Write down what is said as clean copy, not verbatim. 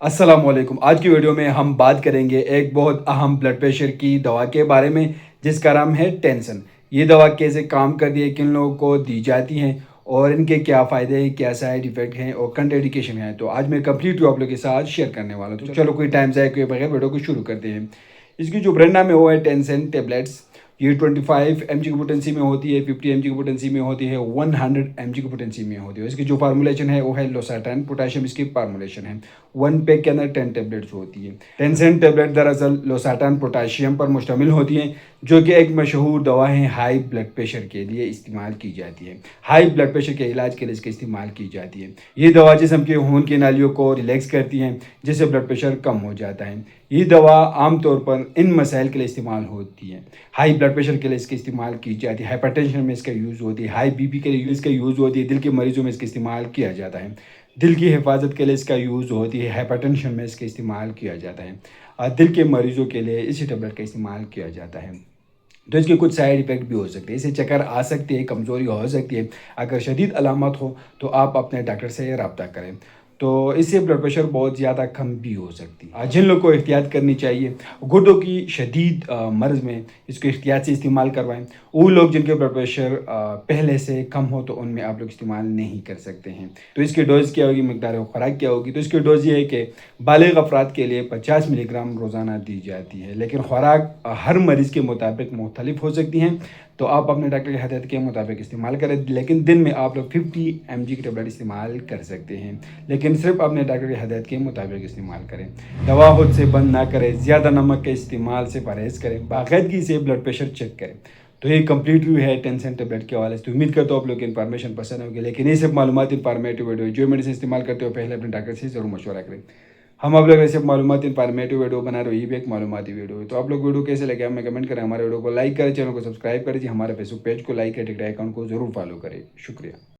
अस्सलाम वालेकुम। आज की वीडियो में हम बात करेंगे एक बहुत अहम ब्लड प्रेशर की दवा के बारे में जिसका नाम है टेंसन। ये दवा कैसे काम करती है, किन लोगों को दी जाती हैं और इनके क्या फ़ायदे हैं, क्या साइड इफ़ेक्ट हैं और कंट्राइंडिकेशन है। तो आज मैं कंप्लीट आप लोग के साथ शेयर करने वाला हूँ। तो चलो कोई टाइम ज़ाया किए बगैर वीडियो को शुरू करते हैं। इसकी जो ब्रांड नाम है वो है टेंसन टेबलेट्स। ये 25 mg की पोटेंसी में होती है, 50 mg की पोटेंसी में होती है, 100 mg की पोटेंसी में होती है। इसकी जो फार्मूलेशन है वो है लोसार्टन पोटेशियम, इसकी फार्मूलेशन है। 1 पैक के अंदर 10 टेबलेट्स होती है। टेंसन टेबलेट दरअसल लोसार्टन पोटेशियम पर मुश्तमिल होती है, जो कि एक मशहूर दवा है, हाई ब्लड प्रेशर के लिए इस्तेमाल की जाती है। हाई ब्लड प्रेशर के इलाज के लिए इसका इस्तेमाल की जाती है। ये दवा जिस्म के खून की नालियों को रिलैक्स करती है, जिससे ब्लड प्रेशर कम हो जाता है। ये दवा आमतौर पर इन मसाइल के लिए इस्तेमाल होती है। हाई ब्लड प्रेशर के लिए इसका इस्तेमाल की जाती है, हाइपरटेंशन में इसका यूज़ होती है, हाई बीपी के लिए इसका यूज़ होती है, दिल के मरीजों में इसका इस्तेमाल किया जाता है, दिल की हिफाजत के लिए इसका यूज़ होती है, हाइपरटेंशन में इसका इस्तेमाल किया जाता है, और दिल के मरीजों के लिए इसी टेबलेट का इस्तेमाल किया जाता है। तो इसके कुछ साइड इफ़ेक्ट भी हो सकते हैं। इससे चक्कर आ सकती है, कमज़ोरी हो सकती है। अगर शदीद अलामत हो तो आप अपने डॉक्टर से रब्ता करें। तो इससे ब्लड प्रेशर बहुत ज़्यादा कम भी हो सकती है। जिन लोगों को एहतियात करनी चाहिए, गुर्दों की शदीद मर्ज़ में इसको एहतियात से इस्तेमाल करवाएं। वो लोग जिनके ब्लड प्रेशर पहले से कम हो तो उनमें आप लोग इस्तेमाल नहीं कर सकते हैं। तो इसकी डोज़ क्या होगी, मकदार ख़ुराक क्या होगी? तो इसकी डोज़ ये है कि बालिग़ अफ़राद के लिए 50 मिलीग्राम रोज़ाना दी जाती है, लेकिन ख़ुराक हर मरीज़ के मुताबिक मुख्तलिफ हो सकती हैं। तो आप अपने डॉक्टर की हदायत के मुताबिक इस्तेमाल करें, लेकिन दिन में आप लोग 50 mg की टेबलेट इस्तेमाल कर सकते हैं, लेकिन सिर्फ अपने डॉक्टर की हदायत के मुताबिक इस्तेमाल करें। दवा खुद से बंद ना करें, ज़्यादा नमक के इस्तेमाल से परहेज़ करें, बाकायदगी से ब्लड प्रेशर चेक करें। तो ये कंप्लीट व्यू है टेंसन टेबलेट के हवाले से। तो उम्मीद करता हूँ आप लोग की इन्फॉर्मेशन पसंद होगी, लेकिन ये सब मालूमात इन्फॉर्मेटिव वीडियो जो मेडिसिन इस्तेमाल करते हो पहले अपने डॉक्टर से ज़रूर मशवरा करें। हम आप लोग ऐसे मालूमात इन्फॉर्मेटिव वीडियो बना रहे हो, ये भी एक मालूमाती वीडियो है। तो आप लोग वीडियो कैसे लगे हमें कमेंट करें, हमारे वीडियो को लाइक करें, चैनल को सब्सक्राइब करें, हमारे फेसबुक पेज को लाइक करें, टिकटॉक अकाउंट को जरूर फॉलो करें। शुक्रिया।